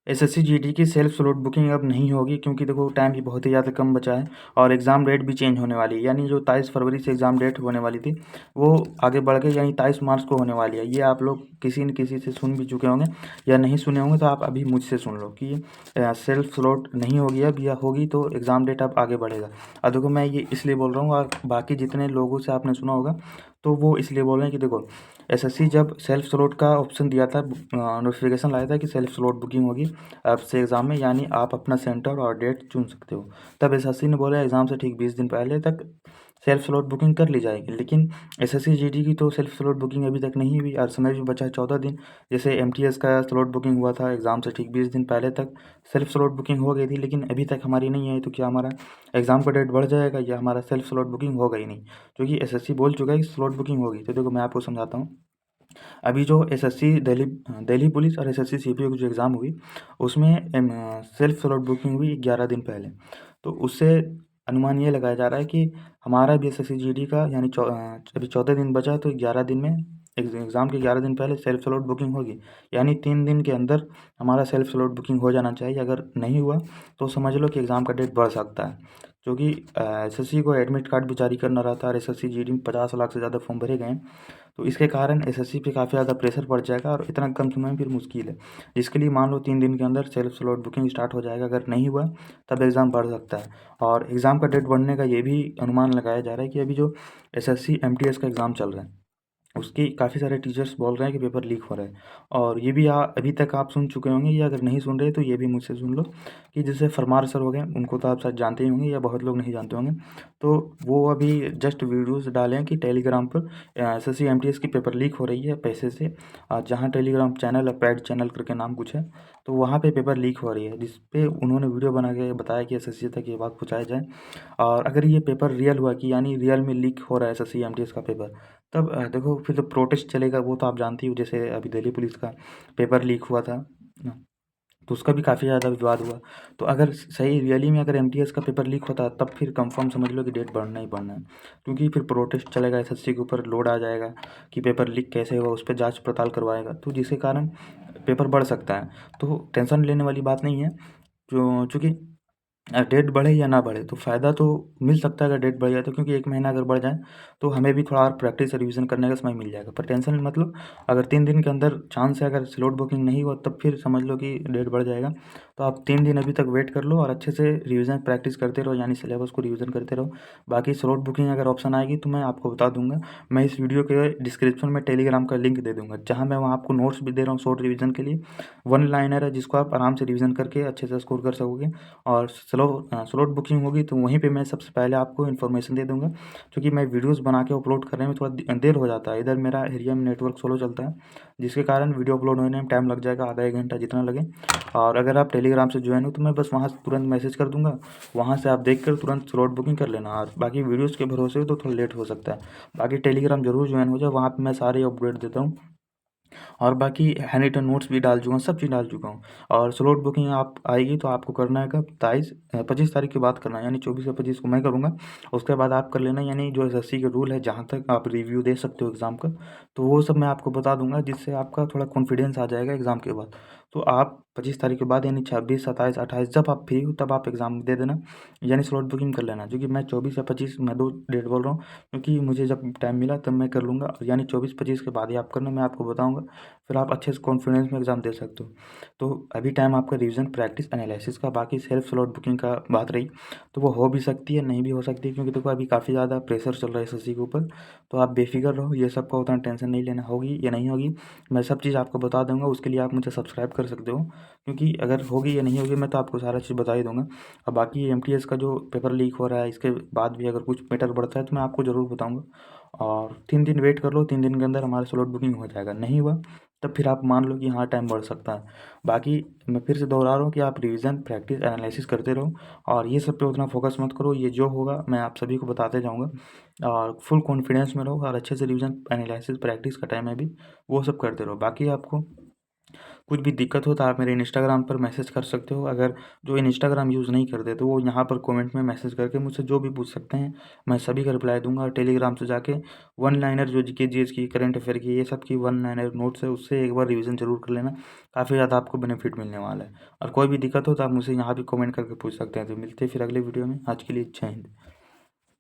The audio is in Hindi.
एसएससी जीडी की सेल्फ स्लॉट बुकिंग अब नहीं होगी क्योंकि देखो टाइम भी बहुत ही ज़्यादा कम बचा है और एग्ज़ाम डेट भी चेंज होने वाली है। यानी जो 23 फरवरी से एग्ज़ाम डेट होने वाली थी वो आगे बढ़ के यानी 23 मार्च को होने वाली है। ये आप लोग किसी न किसी से सुन भी चुके होंगे या नहीं सुने होंगे, तो आप अभी मुझसे सुन लो कि सेल्फ स्लॉट नहीं होगी अब, या होगी तो एग्ज़ाम डेट अब आगे बढ़ेगा। और देखो मैं ये इसलिए बोल रहा हूँ, और बाकी जितने लोगों से आपने सुना होगा तो वो इसलिए बोल रहे हैं कि देखो एसएससी जब सेल्फ स्लॉट का ऑप्शन दिया था, नोटिफिकेशन लाया था कि सेल्फ स्लॉट बुकिंग होगी अब से एग्ज़ाम में, यानी आप अपना सेंटर और डेट चुन सकते हो। तब एसएससी ने बोला एग्ज़ाम से ठीक 20 दिन पहले तक सेल्फ स्लॉट बुकिंग कर ली जाएगी। लेकिन एसएससी जीडी की तो सेल्फ स्लॉट बुकिंग अभी तक नहीं हुई और समय भी बचा है 14 दिन। जैसे एमटीएस का स्लॉट बुकिंग हुआ था एग्ज़ाम से ठीक 20 दिन पहले तक सेल्फ स्लॉट बुकिंग हो गई थी, लेकिन अभी तक हमारी नहीं आई। तो क्या हमारा एग्ज़ाम का डेट बढ़ जाएगा या हमारा सेल्फ स्लॉट बुकिंग होगा ही नहीं? क्योंकि एसएससी बोल चुका है कि स्लॉट बुकिंग होगी। तो देखो मैं आपको समझाता हूँ। अभी जो एसएससी दिल्ली दिल्ली पुलिस और एसएससी सीपीओ की जो एग्ज़ाम हुई उसमें सेल्फ स्लॉट बुकिंग हुई 11 दिन पहले। तो उससे अनुमान ये लगाया जा रहा है कि हमारा भी एसएससी जीडी का यानी अभी 14 दिन बचा है, तो 11 दिन में एग्ज़ाम के 11 दिन पहले सेल्फ स्लॉट बुकिंग होगी। यानी 3 दिन के अंदर हमारा सेल्फ स्लॉट बुकिंग हो जाना चाहिए। अगर नहीं हुआ तो समझ लो कि एग्ज़ाम का डेट बढ़ सकता है, क्योंकि एसएससी को एडमिट कार्ड भी जारी करना रहता है और एसएससी जीडी में 50 लाख से ज़्यादा फॉर्म भरे गए हैं। तो इसके कारण एसएससी पे काफ़ी ज़्यादा प्रेशर पड़ जाएगा और इतना कम समय में फिर मुश्किल है। जिसके लिए मान लो 3 दिन के अंदर सेल्फ स्लॉट बुकिंग स्टार्ट हो जाएगा। अगर नहीं हुआ तब एग्ज़ाम बढ़ सकता है। और एग्ज़ाम का डेट बढ़ने का ये भी अनुमान लगाया जा रहा है कि अभी जो एसएससी एमटीएस का एग्ज़ाम चल रहा है उसके काफ़ी सारे टीचर्स बोल रहे हैं कि पेपर लीक हो रहा है। और ये भी अभी तक आप सुन चुके होंगे, या अगर नहीं सुन रहे तो ये भी मुझसे सुन लो कि जैसे फरमार सर हो गए, उनको तो आप शायद जानते ही होंगे या बहुत लोग नहीं जानते होंगे। तो वो अभी जस्ट वीडियोस डाले हैं कि टेलीग्राम पर एसएससी एमटीएस की पेपर लीक हो रही है पैसे से। जहाँ टेलीग्राम चैनल है, पैड चैनल करके नाम कुछ है, तो वहाँ पे पेपर लीक हो रही है, जिस पे उन्होंने वीडियो बना के बताया कि एसएससी तक ये बात पहुँचाया जाए। और अगर ये पेपर रियल हुआ कि यानी रियल में लीक हो रहा है एसएससी एमटीएस का पेपर, तब देखो फिर तो प्रोटेस्ट चलेगा। वो तो आप जानती हो, जैसे अभी दिल्ली पुलिस का पेपर लीक हुआ था तो उसका भी काफ़ी ज़्यादा विवाद हुआ। तो अगर सही रियली में अगर एमटीएस का पेपर लीक होता तब फिर कंफर्म समझ लो कि डेट बढ़ना ही बढ़ना है, क्योंकि फिर प्रोटेस्ट चलेगा, एसएससी के ऊपर लोड आ जाएगा कि पेपर लीक कैसे हुआ, उस पर जांच पड़ताल करवाएगा, तो जिसके कारण पेपर बढ़ सकता है। तो टेंशन लेने वाली बात नहीं है। जो चूँकि डेट बढ़े या ना बढ़े तो फ़ायदा तो मिल सकता है अगर डेट बढ़ जाए तो, क्योंकि 1 महीना अगर बढ़ जाए तो हमें भी थोड़ा और प्रैक्टिस और रिवीजन करने का समय मिल जाएगा। पर टेंशन मत लो, अगर 3 दिन के अंदर चांस है, अगर स्लॉट बुकिंग नहीं हुआ तब फिर समझ लो कि डेट बढ़ जाएगा। तो आप 3 दिन अभी तक वेट कर लो और अच्छे से रिवीजन प्रैक्टिस करते रहो, यानी सिलेबस को रिवीजन करते रहो। बाकी स्लॉट बुकिंग अगर ऑप्शन आएगी तो मैं आपको बता दूँगा। मैं इस वीडियो के डिस्क्रिप्शन में टेलीग्राम का लिंक दे दूँगा, जहाँ मैं वहाँ आपको नोट्स भी दे रहा हूँ शॉर्ट रिवीजन के लिए। वन लाइनर है जिसको आप आराम से रिवीजन करके अच्छे से स्कोर कर सकोगे। और स्लॉट बुकिंग होगी तो वहीं पे मैं सबसे पहले आपको इन्फॉर्मेशन दे दूँगा, क्योंकि मैं वीडियोज़ बना के अपलोड करने में थोड़ा देर हो जाता है। इधर मेरा एरिया में नेटवर्क स्लो चलता है, जिसके कारण वीडियो अपलोड होने में टाइम लग जाएगा, आधा 1 घंटा जितना लगे। और अगर आप टेलीग्राम से ज्वाइन हो तो मैं बस वहाँ से तुरंत मैसेज कर दूँगा, वहाँ से आप देख कर तुरंत स्लॉट बुकिंग कर लेना। और बाकी वीडियोज़ के भरोसे तो थोड़ा लेट हो सकता है। बाकी टेलीग्राम ज़रूर ज्वाइन हो जाए, वहाँ पे मैं सारे अपडेट देता हूँ। और बाकी हैंड रिटन नोट्स भी डाल चुका हूँ, सब चीज़ डाल चुका हूँ। और स्लॉट बुकिंग आप आएगी तो आपको करना है कब, 25 तारीख की बात करना है, यानी 24 या 25 को मैं करूँगा। उसके बाद आप कर लेना, यानी जो एसएससी के रूल है जहाँ तक आप रिव्यू दे सकते हो एग्ज़ाम का, तो वो सब मैं आपको बता दूँगा, जिससे आपका थोड़ा कॉन्फिडेंस आ जाएगा एग्ज़ाम के बाद। तो आप 25 तारीख के बाद यानी 26, 27, 28 जब आप फ्री हो तब आप एग्ज़ाम दे देना, यानी स्लॉट बुकिंग कर लेना। क्योंकि मैं 24 या 25 मैं 2 डेट बोल रहा हूँ, क्योंकि मुझे जब टाइम मिला तब मैं कर लूँगा। यानी 24-25 के बाद ही आप करना, मैं आपको बताऊँगा। फिर आप अच्छे से कॉन्फिडेंस में एग्ज़ाम दे सकते हो। तो अभी टाइम आपका रिवीजन, प्रैक्टिस, एनालिसिस का। बाकी सेल्फ स्लॉट बुकिंग का बात रही तो वो हो भी सकती है, नहीं भी हो सकती है, क्योंकि देखो अभी काफ़ी ज़्यादा प्रेशर चल रहा है एसएससी के ऊपर। तो आप बेफिक्र रहो, ये सब का उतना टेंशन नहीं लेना, होगी या नहीं होगी मैं सब चीज़ आपको बता दूँगा। उसके लिए आप मुझे सब्सक्राइब कर सकते हो, क्योंकि अगर होगी या नहीं होगी मैं तो आपको सारा चीज़ बता ही दूँगा। और बाकी एमटीएस का जो पेपर लीक हो रहा है इसके बाद भी अगर कुछ मैटर बढ़ता है तो मैं आपको ज़रूर बताऊँगा। और 3 दिन वेट कर लो, 3 दिन के अंदर हमारा स्लॉट बुकिंग हो जाएगा। नहीं हुआ तब फिर आप मान लो कि हाँ टाइम बढ़ सकता है। बाकी मैं फिर से दोहरा रहा हूँ कि आप रिवीजन, प्रैक्टिस, एनालिसिस करते रहो और ये सब पे उतना फोकस मत करो। ये जो होगा मैं आप सभी को बताते जाऊँगा, और फुल कॉन्फिडेंस में रहो और अच्छे से रिवीजन, एनालिसिस, प्रैक्टिस का टाइम है भी, वो सब करते रहो। बाकी आपको कुछ भी दिक्कत हो तो आप मेरे इंस्टाग्राम पर मैसेज कर सकते हो। अगर जो इंस्टाग्राम यूज़ नहीं करते तो वो यहाँ पर कमेंट में मैसेज करके मुझसे जो भी पूछ सकते हैं, मैं सभी का रिप्लाई दूंगा। और टेलीग्राम से जाके वन लाइनर जो जीके जीएस की, करंट अफेयर की, ये सब की वन लाइनर नोट्स है, उससे एक बार रिवीजन जरूर कर लेना। काफ़ी ज़्यादा आपको बेनिफिट मिलने वाला है। और कोई भी दिक्कत हो तो आप मुझे यहाँ भी कमेंट करके पूछ सकते हैं। तो मिलते हैं फिर अगले वीडियो में। आज के लिए जय हिंद।